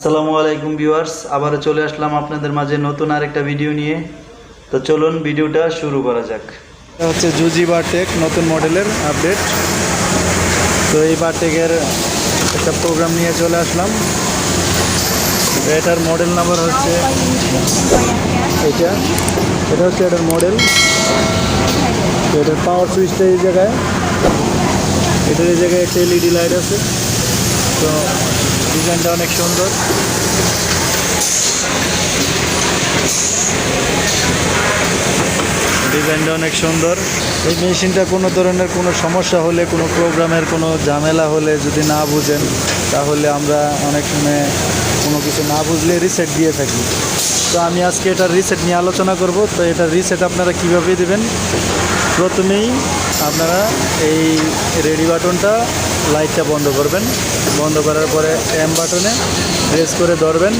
আসসালামু আলাইকুম ভিউয়ার্স, আবারও চলে আসলাম আপনাদের মাঝে নতুন আরেকটা ভিডিও নিয়ে। তো চলুন ভিডিওটা শুরু করা যাক। এটা হচ্ছে জুজি বারটেক নতুন মডেলের আপডেট। তো এই বারটেকের একটা প্রোগ্রাম নিয়ে চলে আসলাম। এটার মডেল নাম্বার হচ্ছে এটা হচ্ছে এটার মডেল। তো এটার পাওয়ার সুইচটা এই জায়গায়, এটার এই জায়গায় একটা এলইডি লাইট আছে। তো ডিজাইনটা অনেক সুন্দর। এই মেশিনটা কোনো ধরনের কোনো সমস্যা হলে, কোনো প্রোগ্রামের কোনো ঝামেলা হলে যদি না বুঝেন, তাহলে আমরা অনেক সময় কোনো কিছু না বুঝলে রিসেট দিয়ে থাকি। তো আমি আজকে এটার রিসেট নিয়ে আলোচনা করব। তো এটার রিসেট আপনারা কীভাবে দেবেন, প্রথমেই আপনারা এই রেডি বাটনটা, লাইটটা বন্ধ করবেন। বন্ধ করার পরে এম বাটনে প্রেস করে ধরবেন।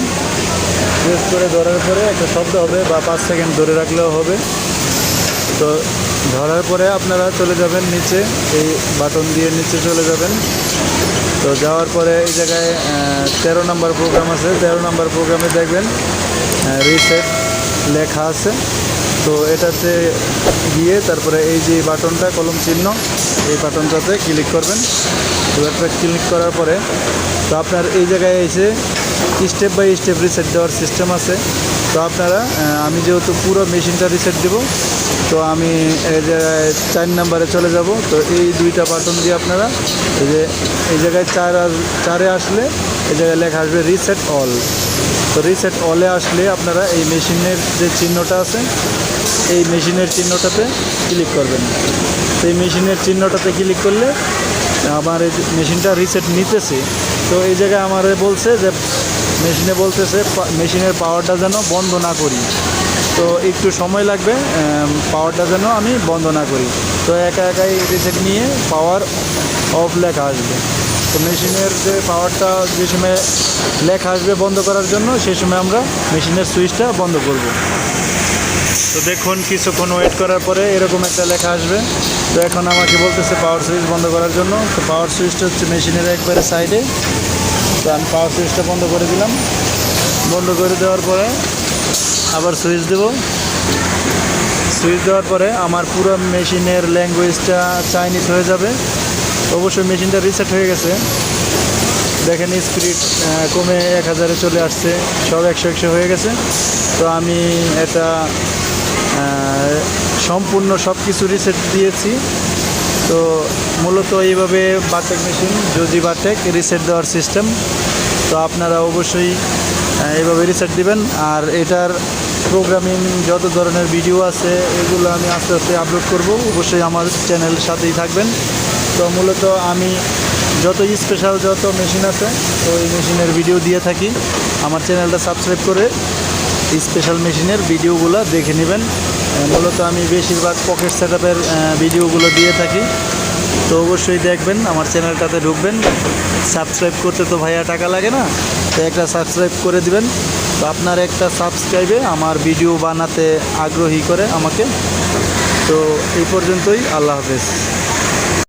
প্রেস করে ধরার পরে একটা শব্দ হবে, বা 5 সেকেন্ড ধরে রাখলেও হবে। তো ধরার পরে আপনারা চলে যাবেন নিচে, এই বাটন দিয়ে নিচে চলে যাবেন। তো যাওয়ার পরে এই জায়গায় 13 নম্বর প্রোগ্রাম আছে। 13 নম্বর প্রোগ্রামে দেখবেন রিসেট লেখা আছে। তো এটাতে গিয়ে তারপরে এই যে বাটনটা, কলম চিহ্ন, এই বাটনটাতে ক্লিক করবেন। এবারটা ক্লিক করার পরে তো আপনার এই জায়গায় এসে স্টেপ বাই স্টেপ রিসেট দেওয়ার সিস্টেম আছে। তো আপনারা, আমি যেহেতু পুরো মেশিনটা রিসেট দেব, তো আমি এই জায়গায় 4 নম্বরে চলে যাব। তো এই দুইটা বাটন দিয়ে আপনারা এই জায়গায় 4-এ আসলে এই জায়গায় লেখা আসবে রিসেট অল। তো রিসেট অলে আসলে আপনারা এই মেশিনের যে চিহ্নটা আছে, এই মেশিনের চিহ্নটাতে ক্লিক করবেন। তো এই মেশিনের চিহ্নটাতে ক্লিক করলে আমার এই মেশিনটা রিসেট নিতেছে। তো এই জায়গায় আমার বলছে যে মেশিনের পাওয়ারটা যেন বন্ধ না করি। তো একটু সময় লাগবে, পাওয়ারটা যেন আমি বন্ধ না করি। তো একাই রিসেট নিয়ে পাওয়ার অফ লেখা আসবে। তো মেশিনের যে পাওয়ারটা যে সময় লেখা আসবে বন্ধ করার জন্য, সেই সময় আমরা মেশিনের সুইচটা বন্ধ করব। তো দেখুন, কিছুক্ষণ ওয়েট করার পরে এরকম একটা লেখা আসবে। তো এখন আমাকে বলতেছে পাওয়ার সুইচ বন্ধ করার জন্য। তো পাওয়ার সুইচটা হচ্ছে মেশিনের একবারে সাইডে। তো আমি পাওয়ার সুইচটা বন্ধ করে দিলাম। বন্ধ করে দেওয়ার পরে আবার সুইচ দেব। সুইচ দেওয়ার পরে আমার পুরো মেশিনের ল্যাঙ্গুয়েজটা চাইনিজ হয়ে যাবে। অবশ্যই মেশিনটা রিসেট হয়ে গেছে। দেখেন স্পিড কমে 1000-এ চলে আসছে, সব 100 হয়ে গেছে। তো আমি এটা সম্পূর্ণ সব কিছু রিসেট দিয়েছি। তো মূলত এইভাবে বারটেক মেশিন, জুজি বারটেক রিসেট দেওয়ার সিস্টেম। তো আপনারা অবশ্যই এইভাবে রিসেট দিবেন। আর এটার প্রোগ্রামিং যত ধরনের ভিডিও আছে, এগুলো আমি আস্তে আস্তে আপলোড করব। অবশ্যই আমার চ্যানেলের সাথেই থাকবেন। তো মূলত আমি যত স্পেশাল যত মেশিন আছে, তো এই মেশিনের ভিডিও দিয়ে থাকি। আমার চ্যানেলটা সাবস্ক্রাইব করে স্পেশাল মেশিনের ভিডিওগুলো দেখে নেবেন। মূলত আমি বেশিরভাগ পকেট সেটআপের ভিডিওগুলো দিয়ে থাকি। তো অবশ্যই দেখবেন, আমার চ্যানেলটাতে ঢুকবেন। সাবস্ক্রাইব করতে তো ভাইয়া টাকা লাগে না, তো একটা সাবস্ক্রাইব করে দিবেন। তো আপনার একটা সাবস্ক্রাইবে আমার ভিডিও বানাতে আগ্রহী করে আমাকে। তো এই পর্যন্তই, আল্লাহ হাফেজ।